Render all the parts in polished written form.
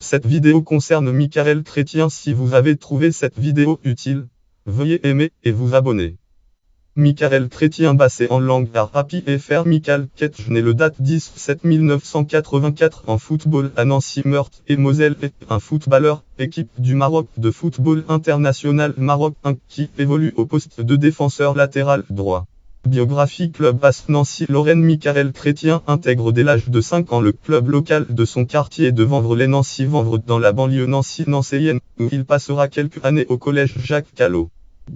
Cette vidéo concerne Michael Chrétien. Si vous avez trouvé cette vidéo utile, veuillez aimer et vous abonner. Michael Chrétien, basé en langue arabe fr. Michael Ketch né le date 17 1984 en football à Nancy, Meurthe et Moselle est un footballeur, équipe du Maroc de football international Maroc 1 qui évolue au poste de défenseur latéral droit. Biographie. Club AS Nancy-Lorraine. Michael Chrétien intègre dès l'âge de 5 ans le club local de son quartier de Vanvres-les-Nancy-Vanvres dans la banlieue nancéienne, où il passera quelques années au collège Jacques Callot.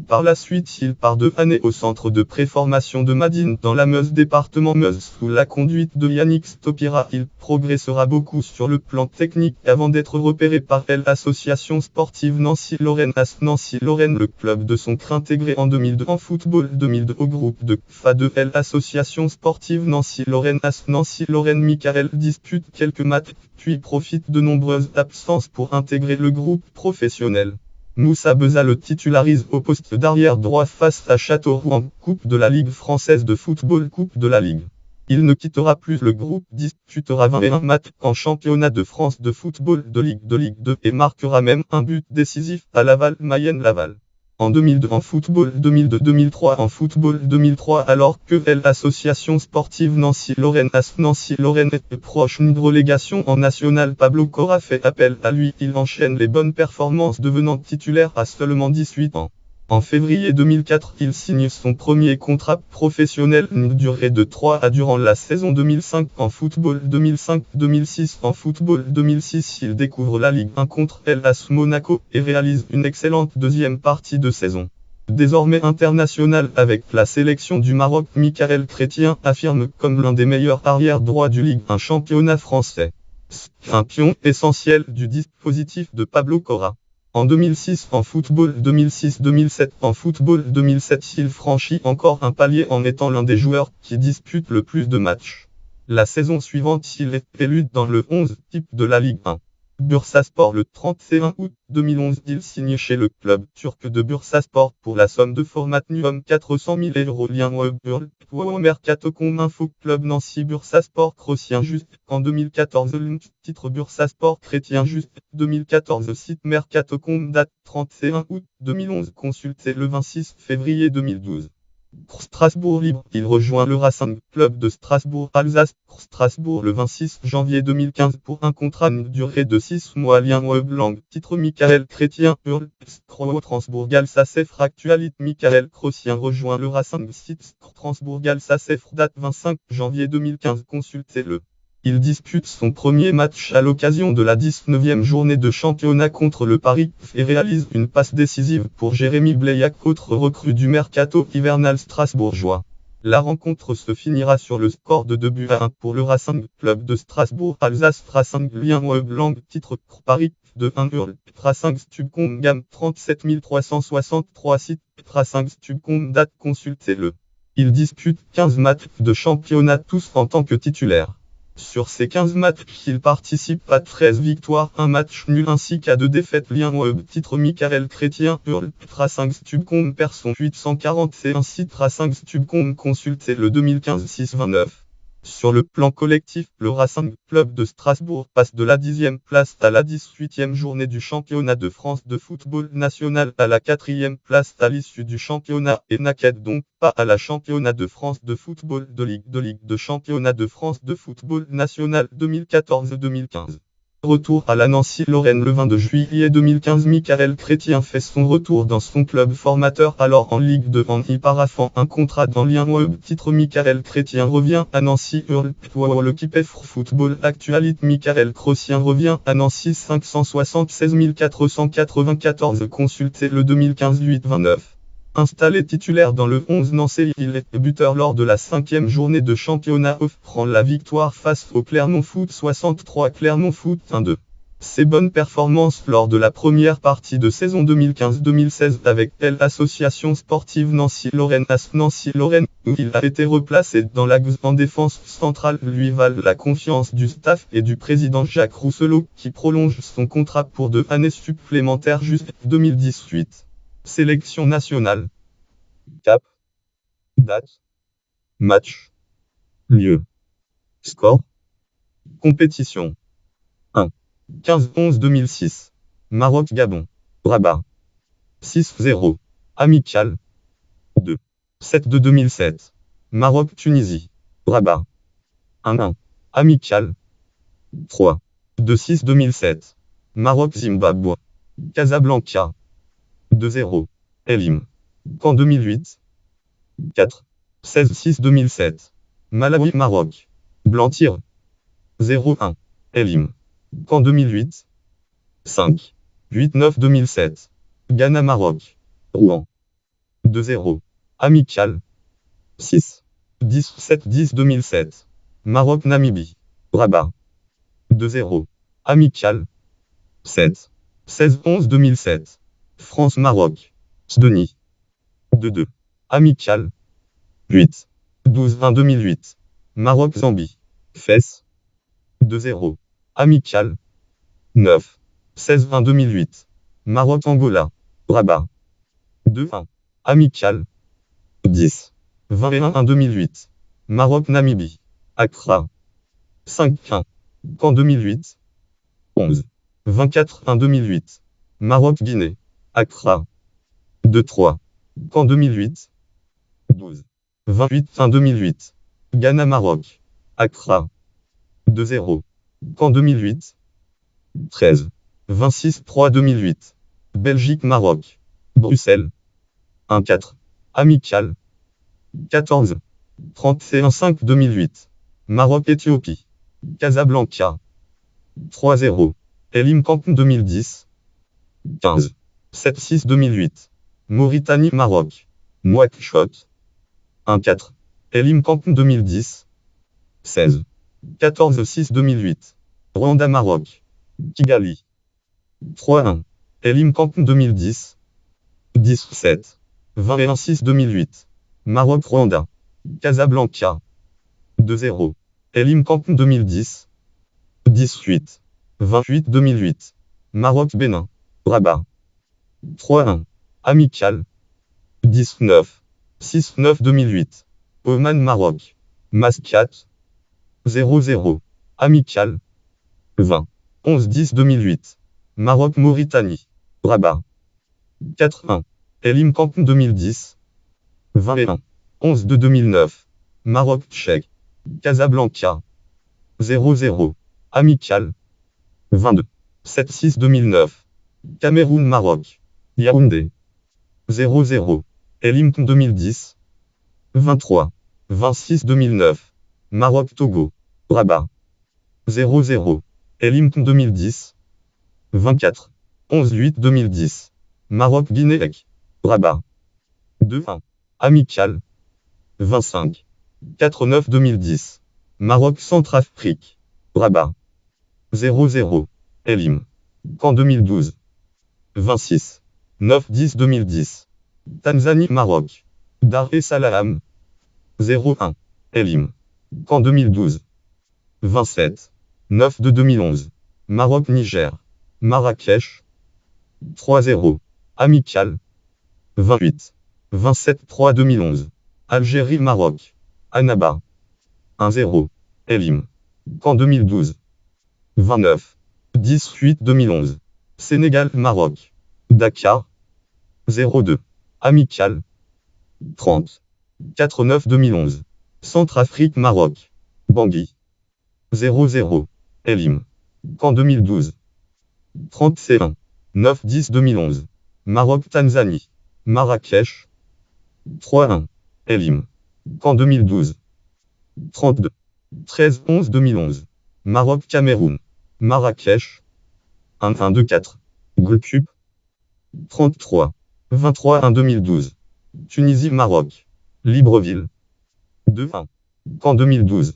Par la suite, il part 2 années au centre de préformation de Madine dans la Meuse, département Meuse, sous la conduite de Yannick Stopira. Il progressera beaucoup sur le plan technique avant d'être repéré par l'Association sportive Nancy-Lorraine AS Nancy-Lorraine, le club de son intégré en 2002 en football 2002 au groupe de FA2 l'Association sportive Nancy-Lorraine AS Nancy-Lorraine. Michael dispute quelques matchs, puis profite de nombreuses absences pour intégrer le groupe professionnel. Moussa Beza le titularise au poste d'arrière droit face à Châteauroux en Coupe de la Ligue française de football. Coupe de la Ligue. Il ne quittera plus le groupe, disputera 21 matchs en championnat de France de football de Ligue 2 et marquera même un but décisif à Laval Mayenne-Laval. En 2002 en football 2002-2003 en football 2003 alors que l'Association sportive Nancy-Lorraine AS Nancy-Lorraine est proche d'une relégation en national, Pablo Cora fait appel à lui. Il enchaîne les bonnes performances devenant titulaire à seulement 18 ans. En février 2004, il signe son premier contrat professionnel, une durée de 3 ans durant la saison 2005 en football 2005-2006. En football 2006, il découvre la Ligue 1 contre l'AS Monaco et réalise une excellente deuxième partie de saison. Désormais international avec la sélection du Maroc, Michael Chrétien affirme comme l'un des meilleurs arrières droits du Ligue 1 championnat français. Un pion essentiel du dispositif de Pablo Cora. En 2006 en football 2006-2007 en football 2007 il franchit encore un palier en étant l'un des joueurs qui disputent le plus de matchs. La saison suivante il est élu dans le 11 type de la Ligue 1. Bursaspor le 31 août 2011 il signe chez le club turc de Bursaspor pour la somme de formatnium 400 000 €. Lien Mercato.com Info Club Nancy Bursaspor Chrétien juste en 2014 titre Bursaspor Chrétien juste 2014 site Mercato.com date 31 août 2011 consulté le 26 février 2012. Strasbourg libre, il rejoint le Racing Club de Strasbourg-Alsace, Strasbourg le 26 janvier 2015 pour un contrat d'une durée de 6 mois. Lien Weblang, titre Michael Chrétien, Hurl, Transbourg-Alsace Actualité. Michael Chrétien rejoint le Racing site Transbourg-Alsace date 25 janvier 2015 consultez le. Il dispute son premier match à l'occasion de la 19e journée de championnat contre le Paris et réalise une passe décisive pour Jérémy Bleillac, autre recrue du mercato hivernal strasbourgeois. La rencontre se finira sur le score de 2-1 pour le Racing Club de Strasbourg-Alsace. Racing Lien Weblang titre Paris de 1 Hurl. Racing Stubcom gamme 37 363 sites. Racing Stubcom date consultez le. Il dispute 15 matchs de championnat tous en tant que titulaire. Sur ces 15 matchs, il participe à 13 victoires, 1 match nul ainsi qu'à 2 défaites. Lien web titre Michael Chrétien, Hurl, Racing Stubcom perd son 841 site. Racing Stubcom consulté le 2015 6-29. Sur le plan collectif, le Racing Club de Strasbourg passe de la 10e place à la 18e journée du championnat de France de football national à la 4e place à l'issue du championnat et n'accède donc pas à la championnat de France de football de Ligue de championnat de France de football national 2014-2015. Retour à la Nancy-Lorraine le 22 juillet 2015. Michael Chrétien fait son retour dans son club formateur alors en Ligue 2 en y paraphant un contrat dans Lien Web titre Michael Chrétien revient à Nancy. Hurl, l'équipe Football Actualité. Michael Chrétien revient à Nancy 576 494 consulté le 2015 8-29. Installé titulaire dans le 11 Nancy, il est buteur lors de la 5e journée de championnat offrant la victoire face au Clermont Foot 63 Clermont Foot 1-2. Ses bonnes performances lors de la première partie de saison 2015-2016 avec l'Association sportive Nancy-Lorraine AS Nancy-Lorraine, où il a été replacé dans l'axe en défense centrale, lui valent la confiance du staff et du président Jacques Rousselot qui prolonge son contrat pour 2 années supplémentaires jusqu'en 2018. Sélection nationale. Cap. Date. Match. Lieu. Score. Compétition. 1. 15-11-2006. Maroc-Gabon. Rabat. 6-0. Amical. 2. 7-2007. Maroc-Tunisie. Rabat. 1-1. Amical. 3. 2-6-2007. Maroc-Zimbabwe. Casablanca. 2-0. Elim. Caen 2008. 4. 16-6-2007. Malawi-Maroc. Blantyre. 0-1. Elim. Caen 2008. 5. 8-9-2007. Ghana-Maroc. Rouen. 2-0. Amical. 6. 17-10-2007. Maroc-Namibie. Rabat. 2-0. Amical. 7. 16-11-2007. France-Maroc. Sdoni. 2-2. Amical. 8. 12-20-2008. Maroc-Zambie. Fès. 2-0. Amical. 9. 16-20-2008. Maroc-Angola. Rabat. 2-1. Amical. 10. 21-2008. Maroc-Namibie. Accra. 5-1. Caen 2008. 11. 24-1-2008. Maroc-Guinée. Accra. 2-3. Caen 2008. 12. 28-1-2008. Ghana-Maroc. Accra. 2-0. Caen 2008. 13. 26-3-2008. Belgique-Maroc. Bruxelles. 1-4. Amical. 14. 31-5-2008. Maroc-Éthiopie. Casablanca. 3-0. Elim Camp 2010. 15. 7-6-2008. Mauritanie-Maroc. Nouakchott. 1-4. Elim Camp 2010. 16. 14-6-2008. Rwanda-Maroc. Kigali. 3-1. Elim Camp 2010. 17. 21-6-2008. Maroc-Rwanda. Casablanca. 2-0. Elim Camp 2010. 18. 28-2008. Maroc-Bénin. Rabat. 3-1. Amical. 19. 6-9-2008. Oman-Maroc. Mascate. 0-0. Amical. 20. 11-10-2008. Maroc-Mauritanie. Rabat. 4-1. Elim Camp 2010. 21. 11-2009. Maroc-Tchèque. Casablanca. 0-0. Amical. 22. 7-6-2009. Cameroun-Maroc. Yaoundé. 0-0. Elim 2010. 23. 26-2009. Maroc-Togo. Rabat. 0-0. Elim 2010. 24. 11-8-2010. Maroc-Guinée. Rabat. 2-1. Amical. 25. 4-9-2010. Maroc-Centrafrique. Rabat. 0-0. Elim. Caen 2012. 26. 9-10-2010. Tanzanie-Maroc. Dar es Salaam. 0-1. Elim. Caen 2012. 27. 9-2011. Maroc-Niger. Marrakech. 3-0. Amical. 28. 27-3-2011. Algérie-Maroc. Annaba. 1-0. Elim. Caen 2012. 29. 18-2011. Sénégal-Maroc. Dakar. 0-2. Amical. 30. 4-9-2011. Centrafrique-Maroc. Bangui. 0-0. Elim. Caen 2012. 31. 9-10-2011. Maroc-Tanzanie. Marrakech. 3-1. Elim. Caen 2012. 32. 13-11-2011. Maroc-Cameroun. Marrakech. 1-1-2-4. Gocup. 33. 23-1-2012. Tunisie-Maroc. Libreville. 2-1. Caen 2012.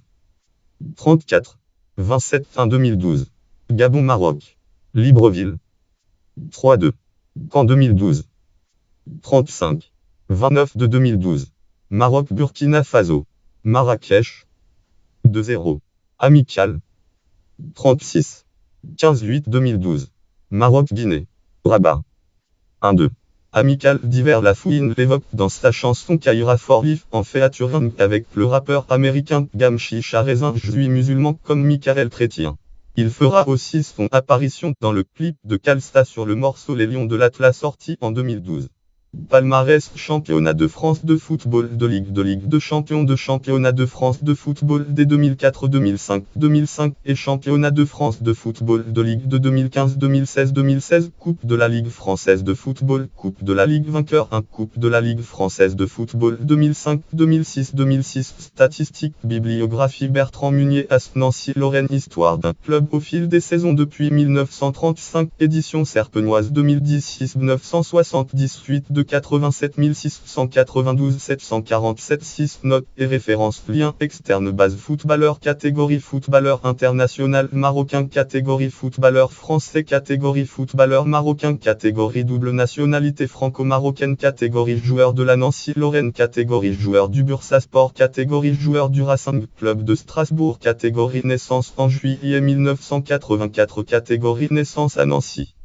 34. 27-1-2012. Gabon-Maroc. Libreville. 3-2. Caen 2012. 35. 29-2012. Maroc-Burkina Faso. Marrakech. 2-0. Amical. 36. 15-8-2012. Maroc-Guinée. Rabat. 1-2. Amical d'hiver. La Fouine l'évoque dans sa chanson Kaira for Life en featuring avec le rappeur américain Gamchi Charezin. Je suis musulman comme Michael Chrétien. Il fera aussi son apparition dans le clip de Calsta sur le morceau Les Lions de l'Atlas sorti en 2012. Palmarès: Championnat de France de football de Ligue de Champions de Championnat de France de football dès 2004, 2005, 2005 et Championnat de France de football de Ligue de 2015, 2016, 2016 Coupe de la Ligue française de football, Coupe de la Ligue vainqueur 1, Coupe de la Ligue française de football 2005, 2006, 2006 Statistiques, bibliographie Bertrand Munier As Nancy Lorraine Histoire d'un club au fil des saisons depuis 1935 Édition Serpenoise 2010 978 de 87 692 747 6 Notes et références Liens externes Base footballeur Catégorie footballeur international marocain Catégorie footballeur français Catégorie footballeur marocain Catégorie double nationalité franco-marocaine Catégorie joueur de la Nancy-Lorraine Catégorie joueur du Bursaspor Catégorie joueur du Racing Club de Strasbourg Catégorie naissance en juillet 1984 Catégorie naissance à Nancy